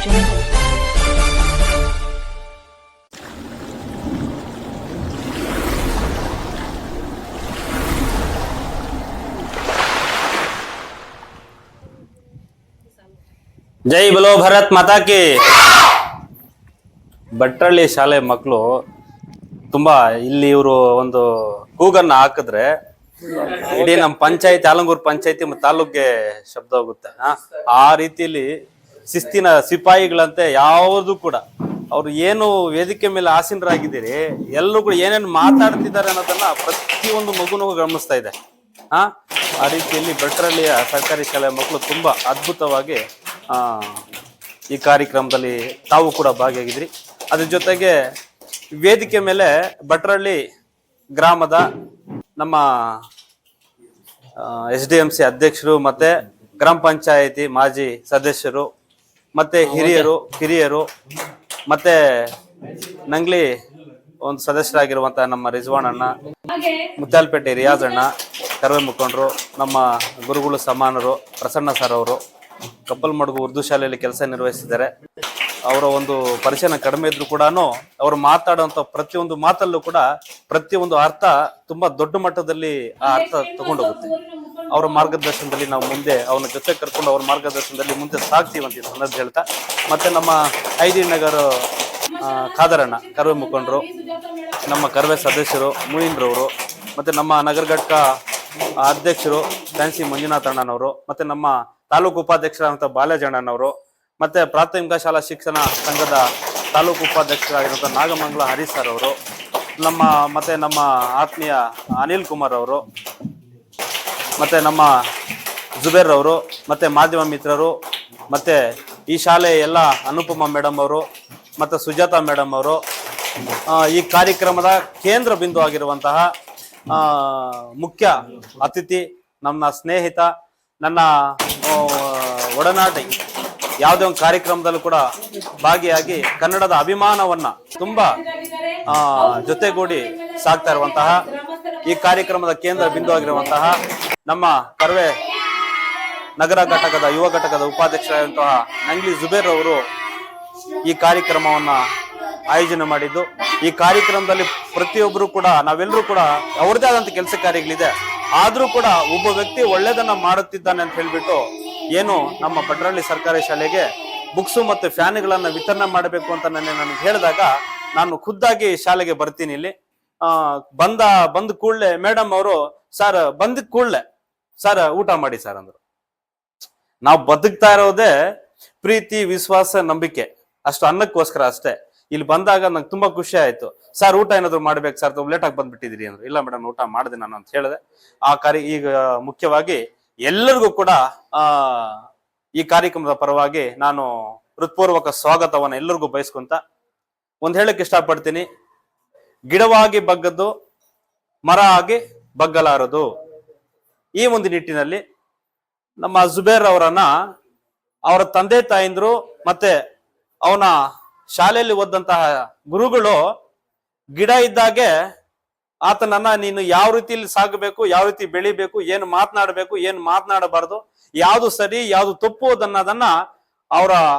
ಜೈ ಬಲೋ ಭರತ್ ಮಾತಾ ಕಿ. ಭಟ್ರಳ್ಳಿ ಶಾಲೆ ಮಕ್ಕಳು ತುಂಬಾ ಇಲ್ಲಿ ಇವರು ಒಂದು ಕೂಗನ್ನ ಹಾಕಿದ್ರೆ ಇಡೀ ನಮ್ಮ ಪಂಚಾಯತ್ ಆಲಂಗೂರು ಪಂಚಾಯತಿ ಮತ್ತು ತಾಲೂಕ್ಗೆ ಶಬ್ದ ಹೋಗುತ್ತೆ. ಆ ರೀತಿಯಲ್ಲಿ ಶಿಸ್ತಿನ ಸಿಪಾಯಿಗಳಂತೆ ಯಾವುದು ಕೂಡ ಅವ್ರು ಏನು ವೇದಿಕೆ ಮೇಲೆ ಆಸೀನರಾಗಿದ್ದೀರಿ ಎಲ್ಲರೂ ಕೂಡ ಏನೇನು ಮಾತಾಡ್ತಿದ್ದಾರೆ ಅನ್ನೋದನ್ನ ಪ್ರತಿಯೊಂದು ಮಗುನೂ ಗಮನಿಸ್ತಾ ಇದೆ. ಆ ರೀತಿಯಲ್ಲಿ ಭಟ್ರಳ್ಳಿಯ ಸರ್ಕಾರಿ ಶಾಲೆ ಮಕ್ಕಳು ತುಂಬಾ ಅದ್ಭುತವಾಗಿ ಈ ಕಾರ್ಯಕ್ರಮದಲ್ಲಿ ತಾವು ಕೂಡ ಭಾಗಿಯಾಗಿದ್ರಿ. ಅದ್ರ ಜೊತೆಗೆ ವೇದಿಕೆ ಮೇಲೆ ಭಟ್ರಳ್ಳಿ ಗ್ರಾಮದ ನಮ್ಮ SDMC ಅಧ್ಯಕ್ಷರು ಮತ್ತೆ ಗ್ರಾಮ ಪಂಚಾಯತಿ ಮಾಜಿ ಸದಸ್ಯರು ಮತ್ತೆ ಹಿರಿಯರು ಕಿರಿಯರು ಮತ್ತೆ ನಂಗ್ಲಿ ಒಂದು ಸದಸ್ಯರಾಗಿರುವಂತಹ ನಮ್ಮ ರಿಜ್ವಾನ್ ಅಣ್ಣ, ಮುತ್ಯಾಲಪೇಟೆ ರಿಯಾಜ್ ಅಣ್ಣ, ಕರ್ವೆ ಮುಖಂಡರು, ನಮ್ಮ ಗುರುಗಳು ಸಮಾನರು ಪ್ರಸನ್ನ ಸರ್ ಅವರು ಕಪ್ಪಲ್ಮಡುಗು ಉರ್ದು ಶಾಲೆಯಲ್ಲಿ ಕೆಲಸ ನಿರ್ವಹಿಸಿದ್ದಾರೆ. ಅವರ ಒಂದು ಪರಿಚಯ ಕಡಿಮೆ ಇದ್ರು ಕೂಡ ಅವರು ಮಾತಾಡುವಂತ ಪ್ರತಿಯೊಂದು ಮಾತಲ್ಲೂ ಕೂಡ ಪ್ರತಿಯೊಂದು ಅರ್ಥ ತುಂಬಾ ದೊಡ್ಡ ಮಟ್ಟದಲ್ಲಿ ಆ ಅರ್ಥ ತಗೊಂಡೋಗುತ್ತೆ. ಅವರ ಮಾರ್ಗದರ್ಶನದಲ್ಲಿ ನಾವು ಮುಂದೆ ಅವನ ಜೊತೆ ಕರ್ಕೊಂಡು ಅವ್ರ ಮಾರ್ಗದರ್ಶನದಲ್ಲಿ ಮುಂದೆ ಸಾಗ್ತೀವಂತ ಈ ಸಂದರ್ಭ ಹೇಳ್ತಾ, ಮತ್ತೆ ನಮ್ಮ ಐದಿ ನಗರ ಖಾದರಣ್ಣ ಕರ್ವೆ ಮುಖಂಡರು, ನಮ್ಮ ಕರ್ವೆ ಸದಸ್ಯರು ಮುಯಿನ್ರವರು, ಮತ್ತೆ ನಮ್ಮ ನಗರ ಘಟಕ ಅಧ್ಯಕ್ಷರು ಫ್ಯಾನ್ಸಿ ಮಂಜುನಾಥ್ ಅಣ್ಣನವರು, ಮತ್ತೆ ನಮ್ಮ ತಾಲೂಕು ಉಪಾಧ್ಯಕ್ಷರಾದಂಥ ಬಾಲಜಣ್ಣನವರು, ಮತ್ತೆ ಪ್ರಾಥಮಿಕ ಶಾಲಾ ಶಿಕ್ಷಣ ಸಂಘದ ತಾಲೂಕು ಉಪಾಧ್ಯಕ್ಷರಾಗಿರುವಂಥ ನಾಗಮಂಗಲ ಹರೀಶ್ ಸರ್ ಅವರು, ಮತ್ತೆ ನಮ್ಮ ಆತ್ಮೀಯ ಅನಿಲ್ ಕುಮಾರ್ ಅವರು, ಮತ್ತೆ ನಮ್ಮ ಜುಬೇರ್ ಅವರು, ಮತ್ತೆ ಮಾಧ್ಯಮ ಮಿತ್ರರು, ಮತ್ತೆ ಈ ಶಾಲೆ ಎಲ್ಲ ಅನುಪಮ ಮೇಡಮ್ ಅವರು, ಮತ್ತೆ ಸುಜಾತಾ ಮೇಡಮ್ ಅವರು, ಈ ಕಾರ್ಯಕ್ರಮದ ಕೇಂದ್ರ ಬಿಂದು ಆಗಿರುವಂತಹ ಮುಖ್ಯ ಅತಿಥಿ, ನನ್ನ ಸ್ನೇಹಿತ, ನನ್ನ ಒಡನಾಟಿ, ಯಾವುದೇ ಒಂದು ಕಾರ್ಯಕ್ರಮದಲ್ಲೂ ಕೂಡ ಭಾಗಿಯಾಗಿ ಕನ್ನಡದ ಅಭಿಮಾನವನ್ನ ತುಂಬಾ ಜೊತೆಗೂಡಿ ಸಾಕ್ತಾ ಇರುವಂತಹ ಈ ಕಾರ್ಯಕ್ರಮದ ಕೇಂದ್ರ ಬಿಂದು ಆಗಿರುವಂತಹ ನಮ್ಮ ಕರ್ವೆ ನಗರ ಘಟಕದ ಯುವ ಘಟಕದ ಉಪಾಧ್ಯಕ್ಷರಾದಂತಹ ನಂಗ್ಲಿ ಜುಬೇರ್ ಅವರು ಈ ಕಾರ್ಯಕ್ರಮವನ್ನ ಆಯೋಜನೆ ಮಾಡಿದ್ದು. ಈ ಕಾರ್ಯಕ್ರಮದಲ್ಲಿ ಪ್ರತಿಯೊಬ್ಬರು ಕೂಡ ನಾವೆಲ್ಲರೂ ಕೂಡ ಅವ್ರದೇ ಆದಂತ ಕೆಲಸ ಕಾರ್ಯಗಳಿದೆ, ಆದ್ರೂ ಕೂಡ ಒಬ್ಬ ವ್ಯಕ್ತಿ ಒಳ್ಳೇದನ್ನ ಮಾಡುತ್ತಿದ್ದಾನೆ ಅಂತ ಹೇಳ್ಬಿಟ್ಟು ಏನು ನಮ್ಮ ಭಟ್ರಳ್ಳಿ ಸರ್ಕಾರಿ ಶಾಲೆಗೆ ಬುಕ್ಸು ಮತ್ತು ಫ್ಯಾನ್ಗಳನ್ನ ವಿತರಣೆ ಮಾಡಬೇಕು ಅಂತ ನನಗೆ ಹೇಳಿದಾಗ ನಾನು ಖುದ್ದಾಗಿ ಶಾಲೆಗೆ ಬರ್ತೀನಿ. ಇಲ್ಲಿ ಬಂದ ಕೂಡಲೇ ಮೇಡಮ್ ಅವರು ಸರ್ ಬಂದ ಕೂಡಲೇ ಸರ್ ಊಟ ಮಾಡಿ ಸರ್ ಅಂದ್ರು. ನಾವು ಬದುಕ್ತಾ ಇರೋದೇ ಪ್ರೀತಿ ವಿಶ್ವಾಸ ನಂಬಿಕೆ ಅಷ್ಟು ಅನ್ನಕ್ಕೋಸ್ಕರ ಅಷ್ಟೇ. ಇಲ್ಲಿ ಬಂದಾಗ ನಂಗೆ ತುಂಬಾ ಖುಷಿ ಆಯ್ತು. ಸರ್ ಊಟ ಏನಾದ್ರು ಮಾಡ್ಬೇಕು ಸರ್, ಲೇಟ್ ಆಗಿ ಬಂದ್ಬಿಟ್ಟಿದ್ರಿ ಅಂದ್ರು. ಇಲ್ಲ ಮೇಡಮ್ ಊಟ ಮಾಡಿದೆ ನಾನು ಅಂತ ಹೇಳಿದೆ. ಈಗ ಮುಖ್ಯವಾಗಿ ಎಲ್ಲರಿಗೂ ಕೂಡ ಈ ಕಾರ್ಯಕ್ರಮದ ಪರವಾಗಿ ನಾನು ಹೃತ್ಪೂರ್ವಕ ಸ್ವಾಗತವನ್ನ ಎಲ್ಲರಿಗೂ ಬಯಸ್ಕೊಂತ ಒಂದ್ ಹೇಳಕ್ ಇಷ್ಟಪಡ್ತೀನಿ. ಗಿಡವಾಗಿ ಬಗ್ಗದ್ದು ಮರ ಆಗಿ ಬಗ್ಗಲಾರದು. ಈ ಒಂದು ನಿಟ್ಟಿನಲ್ಲಿ ನಮ್ಮ ಜುಬೇರ್ ಅವರನ್ನ ಅವರ ತಂದೆ ತಾಯಿಂದ್ರು ಮತ್ತೆ ಅವನ ಶಾಲೆಯಲ್ಲಿ ಓದಂತಹ ಗುರುಗಳು ಗಿಡ ಇದ್ದಾಗೆ ಆತನನ್ನ ನೀನು ಯಾವ ರೀತಿಯಲ್ಲಿ ಸಾಗಬೇಕು, ಯಾವ ರೀತಿ ಬೆಳಿಬೇಕು, ಏನು ಮಾತನಾಡಬೇಕು, ಏನು ಮಾತನಾಡಬಾರ್ದು, ಯಾವುದು ಸರಿ ಯಾವುದು ತಪ್ಪು ಅನ್ನೋದನ್ನ ಅವರ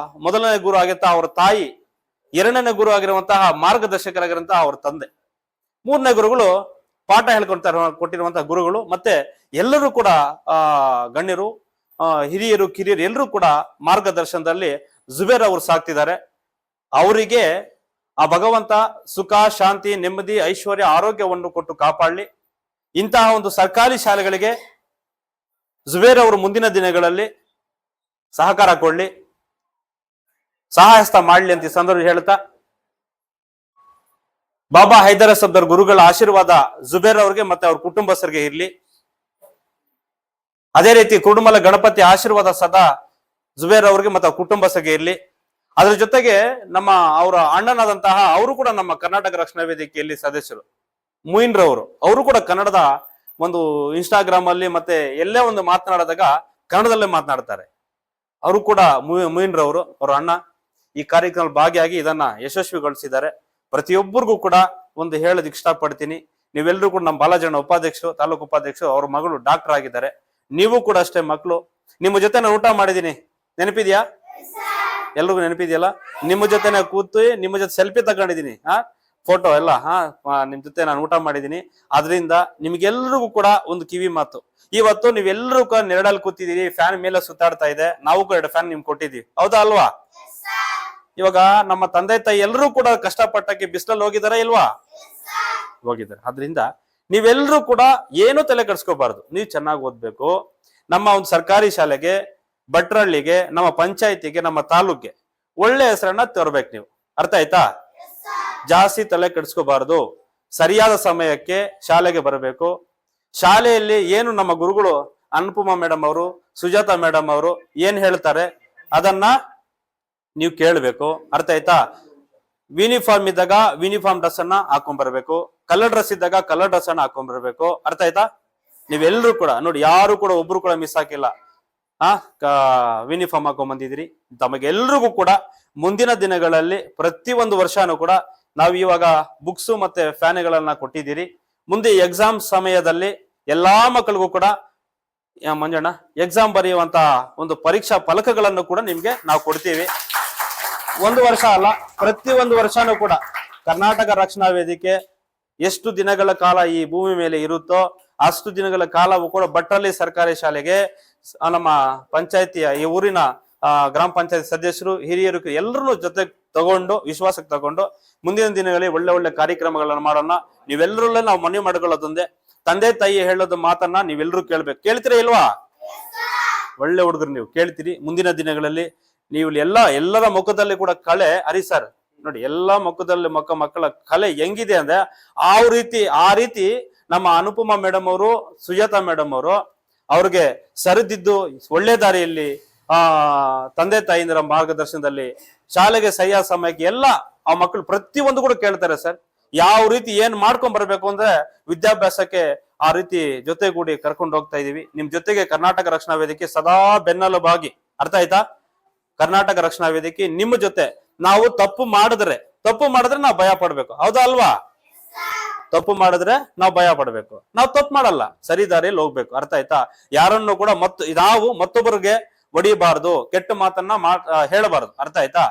ಮೊದಲನೇ ಗುರು ಆಗಿರ್ತ ಅವರ ತಾಯಿ, ಎರಡನೇ ಗುರು ಆಗಿರುವಂತಹ ಮಾರ್ಗದರ್ಶಕರಾಗಿರುವಂತಹ ಅವರ ತಂದೆ, ಮೂರನೇ ಗುರುಗಳು ಪಾಠ ಕೊಟ್ಟಿರುವಂತಹ ಗುರುಗಳು, ಮತ್ತೆ ಎಲ್ಲರೂ ಕೂಡ ಗಣ್ಯರು, ಹಿರಿಯರು ಕಿರಿಯರು ಎಲ್ಲರೂ ಕೂಡ ಮಾರ್ಗದರ್ಶನದಲ್ಲಿ ಜುಬೇರ್ ಅವರು ಸಾಕ್ತಿದ್ದಾರೆ. ಅವರಿಗೆ ಆ ಭಗವಂತ ಸುಖ ಶಾಂತಿ ನೆಮ್ಮದಿ ಐಶ್ವರ್ಯ ಆರೋಗ್ಯವನ್ನು ಕೊಟ್ಟು ಕಾಪಾಡಲಿ. ಇಂತಹ ಒಂದು ಸರ್ಕಾರಿ ಶಾಲೆಗಳಿಗೆ ಜುಬೇರ್ ಅವರು ಮುಂದಿನ ದಿನಗಳಲ್ಲಿ ಸಹಕಾರ ಕೊಡ್ಲಿ, ಸಹಾಯಸ್ತ ಮಾಡ್ಲಿ ಅಂತ ಈ ಸಂದರ್ಭ ಹೇಳ್ತಾ, ಬಾಬಾ ಹೈದರ ಸಬ್ದರ್ ಗುರುಗಳ ಆಶೀರ್ವಾದ ಜುಬೇರ್ ಅವ್ರಿಗೆ ಮತ್ತೆ ಅವ್ರ ಕುಟುಂಬಸ್ಥರಿಗೆ ಇರ್ಲಿ. ಅದೇ ರೀತಿ ಕುರುಡುಮಲ ಗಣಪತಿ ಆಶೀರ್ವಾದ ಸದಾ ಜುಬೇರ್ ಅವ್ರಿಗೆ ಮತ್ತೆ ಅವ್ರ ಕುಟುಂಬಸ್ಥರಿಗೆ ಇರ್ಲಿ. ಅದ್ರ ಜೊತೆಗೆ ನಮ್ಮ ಅವರ ಅಣ್ಣನಾದಂತಹ ಅವರು ಕೂಡ ನಮ್ಮ ಕರ್ನಾಟಕ ರಕ್ಷಣಾ ವೇದಿಕೆಯಲ್ಲಿ ಸದಸ್ಯರು ಮುಯಿನ್ರವರು, ಅವರು ಕೂಡ ಕನ್ನಡದ ಒಂದು ಇನ್ಸ್ಟಾಗ್ರಾಮ್ ಅಲ್ಲಿ ಮತ್ತೆ ಎಲ್ಲೇ ಒಂದು ಮಾತನಾಡಿದಾಗ ಕನ್ನಡದಲ್ಲೇ ಮಾತನಾಡ್ತಾರೆ. ಅವರು ಕೂಡ ಮುಯಿನ್ರವರು ಅವರ ಅಣ್ಣ ಈ ಕಾರ್ಯಕ್ರಮದಲ್ಲಿ ಭಾಗಿಯಾಗಿ ಇದನ್ನ ಯಶಸ್ವಿಗೊಳಿಸಿದ್ದಾರೆ. ಪ್ರತಿಯೊಬ್ಬರಿಗೂ ಕೂಡ ಒಂದು ಹೇಳೋದಕ್ಕೆ ಇಷ್ಟಪಡ್ತೀನಿ, ನೀವೆಲ್ಲರೂ ಕೂಡ ನಮ್ಮ ಬಾಲಾಜಣ್ಣ ಉಪಾಧ್ಯಕ್ಷರು, ತಾಲೂಕು ಉಪಾಧ್ಯಕ್ಷರು, ಅವ್ರ ಮಗಳು ಡಾಕ್ಟರ್ ಆಗಿದ್ದಾರೆ. ನೀವು ಕೂಡ ಅಷ್ಟೇ ಮಕ್ಕಳು. ನಿಮ್ಮ ಜೊತೆ ನಾನು ಊಟ ಮಾಡಿದ್ದೀನಿ, ನೆನಪಿದ್ಯಾ? ಎಲ್ರಿಗೂ ನೆನಪಿದೆಯಲ್ಲ? ನಿಮ್ಮ ಜೊತೆನೆ ಕೂತು ನಿಮ್ಮ ಜೊತೆ ಸೆಲ್ಫಿ ತಗೊಂಡಿದ್ದೀನಿ, ಫೋಟೋ ಎಲ್ಲ. ನಿಮ್ ಜೊತೆ ನಾನು ಊಟ ಮಾಡಿದೀನಿ. ಅದರಿಂದ ನಿಮ್ಗೆಲ್ರಿಗೂ ಕೂಡ ಒಂದು ಕಿವಿ ಮಾತು, ಇವತ್ತು ನೀವೆಲ್ಲರೂ ಕೂಡ ನೆರಳಲ್ಲಿ ಕೂತಿದೀರಿ, ಫ್ಯಾನ್ ಮೇಲೆ ಸುತ್ತಾಡ್ತಾ ಇದೆ, ನಾವು ಕೂಡ 2 ಫ್ಯಾನ್ ನಿಮ್ಗೆ ಕೊಟ್ಟಿದೀವಿ, ಹೌದಾ ಅಲ್ವಾ? ಇವಾಗ ನಮ್ಮ ತಂದೆ ತಾಯಿ ಎಲ್ಲರೂ ಕೂಡ ಕಷ್ಟಪಟ್ಟಕ್ಕೆ ಬಿಸಿಲಲ್ಲಿ ಹೋಗಿದಾರ ಇಲ್ವಾ? ಹೋಗಿದ್ದಾರೆ. ಆದ್ರಿಂದ ನೀವೆಲ್ಲರೂ ಕೂಡ ಏನು ತಲೆ ಕೆಡಿಸ್ಕೋಬಾರ್ದು, ನೀವು ಚೆನ್ನಾಗಿ ಓದ್ಬೇಕು. ನಮ್ಮ ಒಂದು ಸರ್ಕಾರಿ ಶಾಲೆಗೆ, ಭಟ್ರಳ್ಳಿಗೆ, ನಮ್ಮ ಪಂಚಾಯತಿಗೆ, ನಮ್ಮ ತಾಲೂಕ್ಗೆ ಒಳ್ಳೆ ಹೆಸರನ್ನ ತರಬೇಕು ನೀವು. ಅರ್ಥ ಆಯ್ತಾ? ಜಾಸ್ತಿ ತಲೆ ಕೆಡಿಸ್ಕೋಬಾರ್ದು. ಸರಿಯಾದ ಸಮಯಕ್ಕೆ ಶಾಲೆಗೆ ಬರಬೇಕು. ಶಾಲೆಯಲ್ಲಿ ಏನು ನಮ್ಮ ಗುರುಗಳು ಅನುಪಮಾ ಮೇಡಮ್ ಅವರು, ಸುಜಾತಾ ಮೇಡಮ್ ಅವರು ಏನ್ ಹೇಳ್ತಾರೆ ಅದನ್ನ ನೀವು ಕೇಳಬೇಕು. ಅರ್ಥ ಆಯ್ತಾ? ಯೂನಿಫಾರ್ಮ್ ಇದ್ದಾಗ ಯೂನಿಫಾರ್ಮ್ ಡ್ರೆಸ್ ಅನ್ನ ಹಾಕೊಂಡ್ ಬರ್ಬೇಕು, ಕಲರ್ ಡ್ರೆಸ್ ಇದ್ದಾಗ ಕಲರ್ ಡ್ರೆಸ್ ಅನ್ನ ಹಾಕೊಂಡ್ ಬರ್ಬೇಕು. ಅರ್ಥ ಆಯ್ತಾ? ನೀವೆಲ್ಲರೂ ಕೂಡ ನೋಡಿ, ಯಾರು ಕೂಡ ಒಬ್ರು ಕೂಡ ಮಿಸ್ ಹಾಕಿಲ್ಲ. ಯೂನಿಫಾರ್ಮ್ ಹಾಕೊಂಡ್ ಬಂದಿದ್ದೀರಿ. ತಮಗೆಲ್ರಿಗೂ ಕೂಡ ಮುಂದಿನ ದಿನಗಳಲ್ಲಿ ಪ್ರತಿ ಒಂದು ವರ್ಷನೂ ಕೂಡ ನಾವು ಇವಾಗ ಬುಕ್ಸ್ ಮತ್ತೆ ಫ್ಯಾನ್ಗಳನ್ನ ಕೊಟ್ಟಿದ್ದೀರಿ. ಮುಂದೆ ಎಕ್ಸಾಮ್ ಸಮಯದಲ್ಲಿ ಎಲ್ಲಾ ಮಕ್ಕಳಿಗೂ ಕೂಡ ಮಂಜಣ್ಣ ಎಕ್ಸಾಮ್ ಬರೆಯುವಂತ ಒಂದು ಪರೀಕ್ಷಾ ಫಲಕಗಳನ್ನು ಕೂಡ ನಿಮ್ಗೆ ನಾವು ಕೊಡ್ತೀವಿ. ಒಂದು ವರ್ಷ ಅಲ್ಲ, ಪ್ರತಿ ಒಂದು ವರ್ಷನೂ ಕೂಡ ಕರ್ನಾಟಕ ರಕ್ಷಣಾ ವೇದಿಕೆ ಎಷ್ಟು ದಿನಗಳ ಕಾಲ ಈ ಭೂಮಿ ಮೇಲೆ ಇರುತ್ತೋ ಅಷ್ಟು ದಿನಗಳ ಕಾಲವೂ ಕೂಡ ಭಟ್ರಳ್ಳಿ ಸರ್ಕಾರಿ ಶಾಲೆಗೆ ನಮ್ಮ ಪಂಚಾಯತಿಯ ಈ ಊರಿನ ಗ್ರಾಮ ಪಂಚಾಯತ್ ಸದಸ್ಯರು, ಹಿರಿಯರು ಎಲ್ಲರೂ ಜೊತೆ ತಗೊಂಡು, ವಿಶ್ವಾಸಕ್ಕೆ ತಗೊಂಡು ಮುಂದಿನ ದಿನಗಳಲ್ಲಿ ಒಳ್ಳೆ ಒಳ್ಳೆ ಕಾರ್ಯಕ್ರಮಗಳನ್ನ ಮಾಡೋಣ. ನೀವೆಲ್ಲರಲ್ಲೇ ನಾವು ಮನವಿ ಮಾಡ್ಕೊಳ್ಳೋದೊಂದೇ, ತಂದೆ ತಾಯಿ ಹೇಳೋದು ಮಾತನ್ನ ನೀವೆಲ್ಲರೂ ಕೇಳ್ಬೇಕು. ಕೇಳ್ತೀರಾ ಇಲ್ವಾ? ಒಳ್ಳೆ ಹುಡುಗರು ನೀವು ಕೇಳ್ತೀರಿ. ಮುಂದಿನ ದಿನಗಳಲ್ಲಿ ನೀವು ಎಲ್ಲರ ಮುಖದಲ್ಲಿ ಕೂಡ ಕಲೆ ಹರಿ ಸರ್ ನೋಡಿ, ಎಲ್ಲಾ ಮುಖದಲ್ಲಿ ಮಕ್ಕಳ ಕಲೆ ಹೆಂಗಿದೆ ಅಂದ್ರೆ ಆ ರೀತಿ ನಮ್ಮ ಅನುಪಮಾ ಮೇಡಮ್ ಅವರು, ಸುಜಾತಾ ಮೇಡಮ್ ಅವರು ಅವ್ರಿಗೆ ಸರಿದಿದ್ದು ಒಳ್ಳೆ ದಾರಿಯಲ್ಲಿ ತಂದೆ ತಾಯಿಂದರ ಮಾರ್ಗದರ್ಶನದಲ್ಲಿ ಶಾಲೆಗೆ ಸರಿಯಾದ ಸಮಯಕ್ಕೆ ಎಲ್ಲ ಆ ಮಕ್ಕಳು ಪ್ರತಿಯೊಂದು ಕೂಡ ಕೇಳ್ತಾರೆ ಸರ್. ಯಾವ ರೀತಿ ಏನ್ ಮಾಡ್ಕೊಂಡ್ ಬರ್ಬೇಕು ಅಂದ್ರೆ ವಿದ್ಯಾಭ್ಯಾಸಕ್ಕೆ ಆ ರೀತಿ ಜೊತೆಗೂಡಿ ಕರ್ಕೊಂಡು ಹೋಗ್ತಾ ಇದೀವಿ. ನಿಮ್ ಜೊತೆಗೆ ಕರ್ನಾಟಕ ರಕ್ಷಣಾ ವೇದಿಕೆ ಸದಾ ಬೆನ್ನೆಲುಬಾಗಿ, ಅರ್ಥ ಆಯ್ತಾ? ಕರ್ನಾಟಕ ರಕ್ಷಣಾ ವೇದಿಕೆ ನಿಮ್ಮ ಜೊತೆ. ನಾವು ತಪ್ಪು ಮಾಡಿದ್ರೆ ನಾವು ಭಯ ಪಡ್ಬೇಕು, ಹೌದಾ ಅಲ್ವಾ? ತಪ್ಪು ಮಾಡಿದ್ರೆ ನಾವು ಭಯ ಪಡ್ಬೇಕು. ನಾವು ತಪ್ಪು ಮಾಡಲ್ಲ, ಸರಿ ದಾರಿಯಲ್ಲಿ ಹೋಗ್ಬೇಕು. ಅರ್ಥ ಆಯ್ತಾ? ಯಾರನ್ನು ಕೂಡ ನಾವು ಮತ್ತೊಬ್ಬರಿಗೆ ಹೊಡಿಬಾರ್ದು, ಕೆಟ್ಟ ಮಾತನ್ನ ಹೇಳಬಾರ್ದು. ಅರ್ಥ ಆಯ್ತಾ?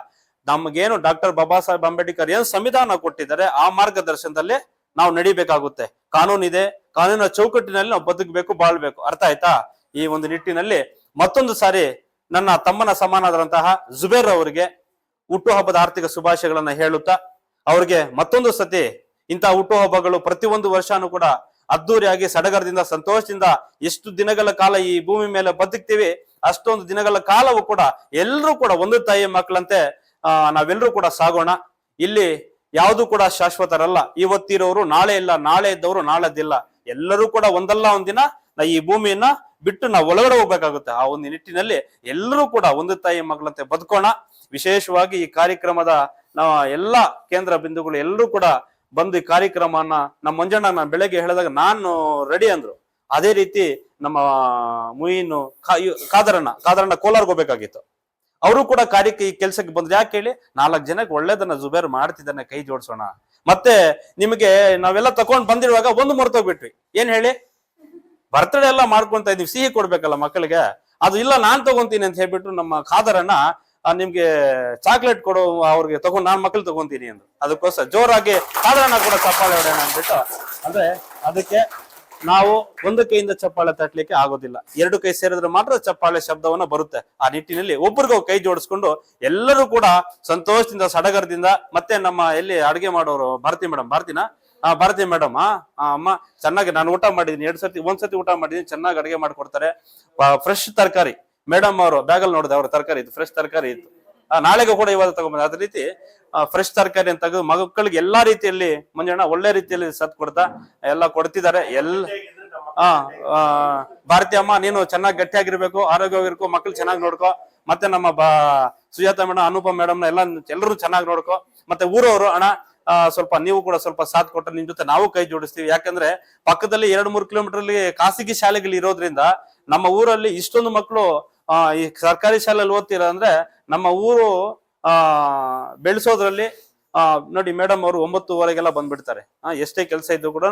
ನಮ್ಗೇನು ಡಾಕ್ಟರ್ ಬಾಬಾ ಸಾಹೇಬ್ ಅಂಬೇಡ್ಕರ್ ಏನು ಸಂವಿಧಾನ ಕೊಟ್ಟಿದ್ದಾರೆ ಆ ಮಾರ್ಗದರ್ಶನದಲ್ಲಿ ನಾವು ನಡಿಬೇಕಾಗುತ್ತೆ. ಕಾನೂನಿದೆ, ಕಾನೂನಿನ ಚೌಕಟ್ಟಿನಲ್ಲಿ ನಾವು ಬದುಕಬೇಕು, ಬಾಳ್ಬೇಕು. ಅರ್ಥ ಆಯ್ತಾ? ಈ ಒಂದು ನಿಟ್ಟಿನಲ್ಲಿ ಮತ್ತೊಂದು ಸಾರಿ ನನ್ನ ತಮ್ಮನ ಸಮಾನರಾದಂತಹ ಜುಬೇರ್ ಅವರಿಗೆ ಹುಟ್ಟುಹಬ್ಬದ ಆರ್ಥಿಕ ಶುಭಾಶಯಗಳನ್ನ ಹೇಳುತ್ತಾ, ಅವ್ರಿಗೆ ಮತ್ತೊಂದು ಸತಿ ಇಂತಹ ಹುಟ್ಟುಹಬ್ಬಗಳು ಪ್ರತಿಯೊಂದು ವರ್ಷನೂ ಕೂಡ ಅದ್ದೂರಿಯಾಗಿ ಸಡಗರದಿಂದ ಸಂತೋಷದಿಂದ ಎಷ್ಟು ದಿನಗಳ ಕಾಲ ಈ ಭೂಮಿ ಮೇಲೆ ಬದುಕ್ತೀವಿ ಅಷ್ಟೊಂದು ದಿನಗಳ ಕಾಲವೂ ಕೂಡ ಎಲ್ಲರೂ ಕೂಡ ಒಂದು ತಾಯಿ ಮಕ್ಕಳಂತೆ ನಾವೆಲ್ಲರೂ ಕೂಡ ಸಾಗೋಣ. ಇಲ್ಲಿ ಯಾವುದು ಕೂಡ ಶಾಶ್ವತರಲ್ಲ. ಇವತ್ತಿರೋರು ನಾಳೆ ಇಲ್ಲ, ನಾಳೆ ಇದ್ದವರು ನಾಳೆದಿಲ್ಲ. ಎಲ್ಲರೂ ಕೂಡ ಒಂದಲ್ಲ ಒಂದಿನ ಈ ಭೂಮಿಯನ್ನ ಬಿಟ್ಟು ನಾವು ಒಳಗಡೆ ಹೋಗ್ಬೇಕಾಗುತ್ತೆ. ಆ ಒಂದು ನಿಟ್ಟಿನಲ್ಲಿ ಎಲ್ಲರೂ ಕೂಡ ಒಂದು ತಾಯಿ ಮಕ್ಕಳಂತೆ ಬದುಕೋಣ. ವಿಶೇಷವಾಗಿ ಈ ಕಾರ್ಯಕ್ರಮದ ಎಲ್ಲಾ ಕೇಂದ್ರ ಬಿಂದುಗಳು ಎಲ್ಲರೂ ಕೂಡ ಬಂದು ಈ ಕಾರ್ಯಕ್ರಮನ ನಮ್ಮ ಮಂಜಣ್ಣ ನಾನು ಬೆಳಗ್ಗೆ ಹೇಳಿದಾಗ ನಾನು ರೆಡಿ ಅಂದ್ರು. ಅದೇ ರೀತಿ ನಮ್ಮ ಮುಯಿನು ಕಾದರಣ್ಣ ಕೋಲಾರ್ಗೆ ಹೋಗ್ಬೇಕಾಗಿತ್ತು. ಅವರು ಕೂಡ ಕಾರ್ಯಕ್ಕೆ ಈ ಕೆಲ್ಸಕ್ಕೆ ಬಂದ್ರು. ಯಾಕೆ ಹೇಳಿ, 4 ಜನಕ್ಕೆ ಒಳ್ಳೇದನ್ನ ಜುಬೇರ್ ಮಾಡ್ತಿದ್ದಾನೆ, ಕೈ ಜೋಡ್ಸೋಣ. ಮತ್ತೆ ನಿಮಗೆ ನಾವೆಲ್ಲ ತಕೊಂಡ್ ಬಂದಿರುವಾಗ ಒಂದು ಮರ್ತೋಗ್ಬಿಟ್ವಿ. ಏನ್ ಹೇಳಿ, ಬರ್ತಡೇ ಎಲ್ಲ ಮಾಡ್ಕೊಂತ ಇದೀವಿ, ಸಿಹಿ ಕೊಡ್ಬೇಕಲ್ಲ ಮಕ್ಕಳಿಗೆ. ಅದು ಇಲ್ಲ ನಾನ್ ತಗೊಂತೀನಿ ಅಂತ ಹೇಳ್ಬಿಟ್ಟು ನಮ್ಮ ಖಾದರನ್ನ ನಿಮ್ಗೆ ಚಾಕ್ಲೇಟ್ ಕೊಡೋ ಅವ್ರಿಗೆ ತಗೊಂಡ್ ನಾನ್ ಮಕ್ಳು ತಗೊಂತೀನಿ ಅಂದ್ರು. ಅದಕ್ಕೋಸ್ಕರ ಜೋರಾಗಿ ಖಾದರನ್ನ ಕೂಡ ಚಪ್ಪಾಳೆ ಹೊಡೆಯೋಣ ಅಂದ್ಬಿಟ್ಟು, ಅಂದ್ರೆ ಅದಕ್ಕೆ ನಾವು ಒಂದು ಕೈಯಿಂದ ಚಪ್ಪಾಳೆ ತಟ್ಟಲಿಕ್ಕೆ ಆಗೋದಿಲ್ಲ, 2 ಕೈ ಸೇರಿದ್ರೆ ಮಾತ್ರ ಚಪ್ಪಾಳೆ ಶಬ್ದವನ್ನ ಬರುತ್ತೆ. ಆ ನಿಟ್ಟಿನಲ್ಲಿ ಒಬ್ರಿಗೂ ಕೈ ಜೋಡಿಸ್ಕೊಂಡು ಎಲ್ಲರೂ ಕೂಡ ಸಂತೋಷದಿಂದ ಸಡಗರದಿಂದ, ಮತ್ತೆ ನಮ್ಮ ಎಲ್ಲಿ ಅಡುಗೆ ಮಾಡೋರು ಭಾರತಿ ಮೇಡಮ್ ಅಮ್ಮ ಚೆನ್ನಾಗಿ ನಾನು ಊಟ ಮಾಡಿದೀನಿ, ಒಂದ್ಸತಿ ಊಟ ಮಾಡಿದೀನಿ, ಚೆನ್ನಾಗಿ ಅಡುಗೆ ಮಾಡ್ಕೊಡ್ತಾರೆ. ಫ್ರೆಶ್ ತರಕಾರಿ ಮೇಡಮ್ ಅವರು ಬ್ಯಾಗಲ್ಲಿ ನೋಡಿದೆ, ಅವ್ರ ತರಕಾರಿ ಇತ್ತು, ಫ್ರೆಶ್ ತರಕಾರಿ ಇತ್ತು. ನಾಳೆಗೂ ಕೂಡ ಇವತ್ತು ತಗೊಂಡ್ಬಂದ. ಅದೇ ರೀತಿ ಫ್ರೆಶ್ ತರಕಾರಿ ಅಂತ ತೆಗೆದು ಮಕ್ಕಳಿಗೆ ಎಲ್ಲಾ ರೀತಿಯಲ್ಲಿ ಮಂಜಣ್ಣ ಒಳ್ಳೆ ರೀತಿಯಲ್ಲಿ ಸತ್ ಕೊಡ್ತಾ ಎಲ್ಲ ಕೊಡ್ತಿದ್ದಾರೆ. ಭಾರತಿ ಅಮ್ಮ ನೀನು ಚೆನ್ನಾಗಿ ಗಟ್ಟಿಯಾಗಿರ್ಬೇಕು, ಆರೋಗ್ಯವಾಗಿರ್ಬೇಕು, ಮಕ್ಳು ಚೆನ್ನಾಗಿ ನೋಡ್ಕೋ. ಮತ್ತೆ ನಮ್ಮ ಸುಜಾತಾ ಮೇಡಮ್, ಅನುಪಮ್ ಮೇಡಮ್ ಎಲ್ಲರೂ ಚೆನ್ನಾಗಿ ನೋಡ್ಕೋ. ಮತ್ತೆ ಊರವರು ಅಣ್ಣ ಸ್ವಲ್ಪ ನೀವು ಕೂಡ ಸ್ವಲ್ಪ ಸಾಥ್ ಕೊಟ್ಟರೆ ನಿಮ್ ಜೊತೆ ನಾವು ಕೈ ಜೋಡಿಸ್ತೀವಿ. ಯಾಕಂದ್ರೆ ಪಕ್ಕದಲ್ಲಿ 2-3 ಕಿಲೋಮೀಟರ್ ಅಲ್ಲಿ ಖಾಸಗಿ ಶಾಲೆಗಳು ಇರೋದ್ರಿಂದ ನಮ್ಮ ಊರಲ್ಲಿ ಇಷ್ಟೊಂದು ಮಕ್ಕಳು ಈ ಸರ್ಕಾರಿ ಶಾಲೆಯಲ್ಲಿ ಓದ್ತಿರ ಅಂದ್ರೆ ನಮ್ಮ ಊರು ಬೆಳೆಸೋದ್ರಲ್ಲಿ ನೋಡಿ ಮೇಡಮ್ ಅವರು 9:30 ಬಂದ್ಬಿಡ್ತಾರೆ. ಎಷ್ಟೇ ಕೆಲಸ ಇದ್ದು ಕೂಡ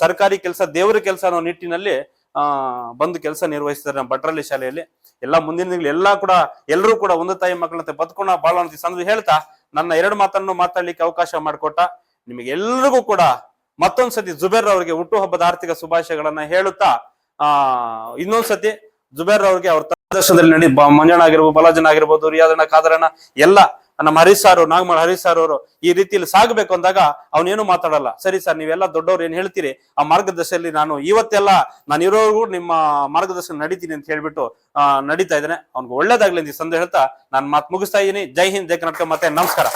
ಸರ್ಕಾರಿ ಕೆಲಸ ದೇವ್ರ ಕೆಲಸ ಅನ್ನೋ ನಿಟ್ಟಿನಲ್ಲಿ ಬಂದು ಕೆಲಸ ನಿರ್ವಹಿಸ್ತಾರೆ ನಮ್ಮ ಭಟ್ರಳ್ಳಿ ಶಾಲೆಯಲ್ಲಿ. ಎಲ್ಲಾ ಮುಂದಿನ ದಿನಗಳು ಎಲ್ಲಾ ಕೂಡ ಎಲ್ಲರೂ ಕೂಡ ಒಂದು ತಾಯಿ ಮಕ್ಕಳಂತೆ ಬದುಕೋಣ ಬಾಳೋಣ ಅಂತ ಸಂದು ಹೇಳ್ತಾ ನನ್ನ 2 ಮಾತನ್ನು ಮಾತಾಡ್ಲಿಕ್ಕೆ ಅವಕಾಶ ಮಾಡಿಕೊಟ್ಟ ನಿಮಗೆ ಎಲ್ರಿಗೂ ಕೂಡ ಮತ್ತೊಂದ್ಸತಿ ಜುಬೇರ್ ಅವರಿಗೆ ಹುಟ್ಟುಹಬ್ಬದ ಆರ್ಥಿಕ ಶುಭಾಶಯಗಳನ್ನ ಹೇಳುತ್ತಾ ಇನ್ನೊಂದ್ಸತಿ ಜುಬೇರ್ ಅವ್ರಿಗೆ ಅವ್ರ ಪ್ರದರ್ಶನದಲ್ಲಿ ನಡಿ ಮಂಜಣ್ಣ ಆಗಿರ್ಬೋದು, ಬಲಾಜನ ಆಗಿರ್ಬೋದು, ರಿಯಾದಣ್ಣ, ಕಾದರಣ್ಣ ಎಲ್ಲ ನಮ್ಮ ಹರೀಶ್ ಸಾರು, ನಾಗಮಲ್ ಹರೀಶ್ ಸಾರ್ ಅವರು ಈ ರೀತಿಯಲ್ಲಿ ಸಾಗಬೇಕು ಅಂದಾಗ ಅವನೇನು ಮಾತಾಡಲ್ಲ. ಸರಿ ಸರ್, ನೀವೆಲ್ಲ ದೊಡ್ಡವ್ರು ಏನ್ ಹೇಳ್ತೀರಿ ಆ ಮಾರ್ಗದರ್ಶನದಲ್ಲಿ ನಾನು ಇವತ್ತೆಲ್ಲ ನಾನು ಇರೋರ್ಗು ನಿಮ್ಮ ಮಾರ್ಗದರ್ಶನ ನಡೀತೀನಿ ಅಂತ ಹೇಳ್ಬಿಟ್ಟು ನಡೀತಾ ಇದ್ದೇನೆ. ಅವ್ನಿಗೆ ಒಳ್ಳೇದಾಗ್ಲಿ ಅಂತ ಸಂದೇಶ ಹೇಳ್ತಾ ನಾನು ಮಾತು ಮುಗಿಸ್ತಾ ಇದ್ದೀನಿ. ಜೈ ಹಿಂದ್, ಜೈ ಕರ್ನಾಟಕ, ಮತ್ತೆ ನಮಸ್ಕಾರ.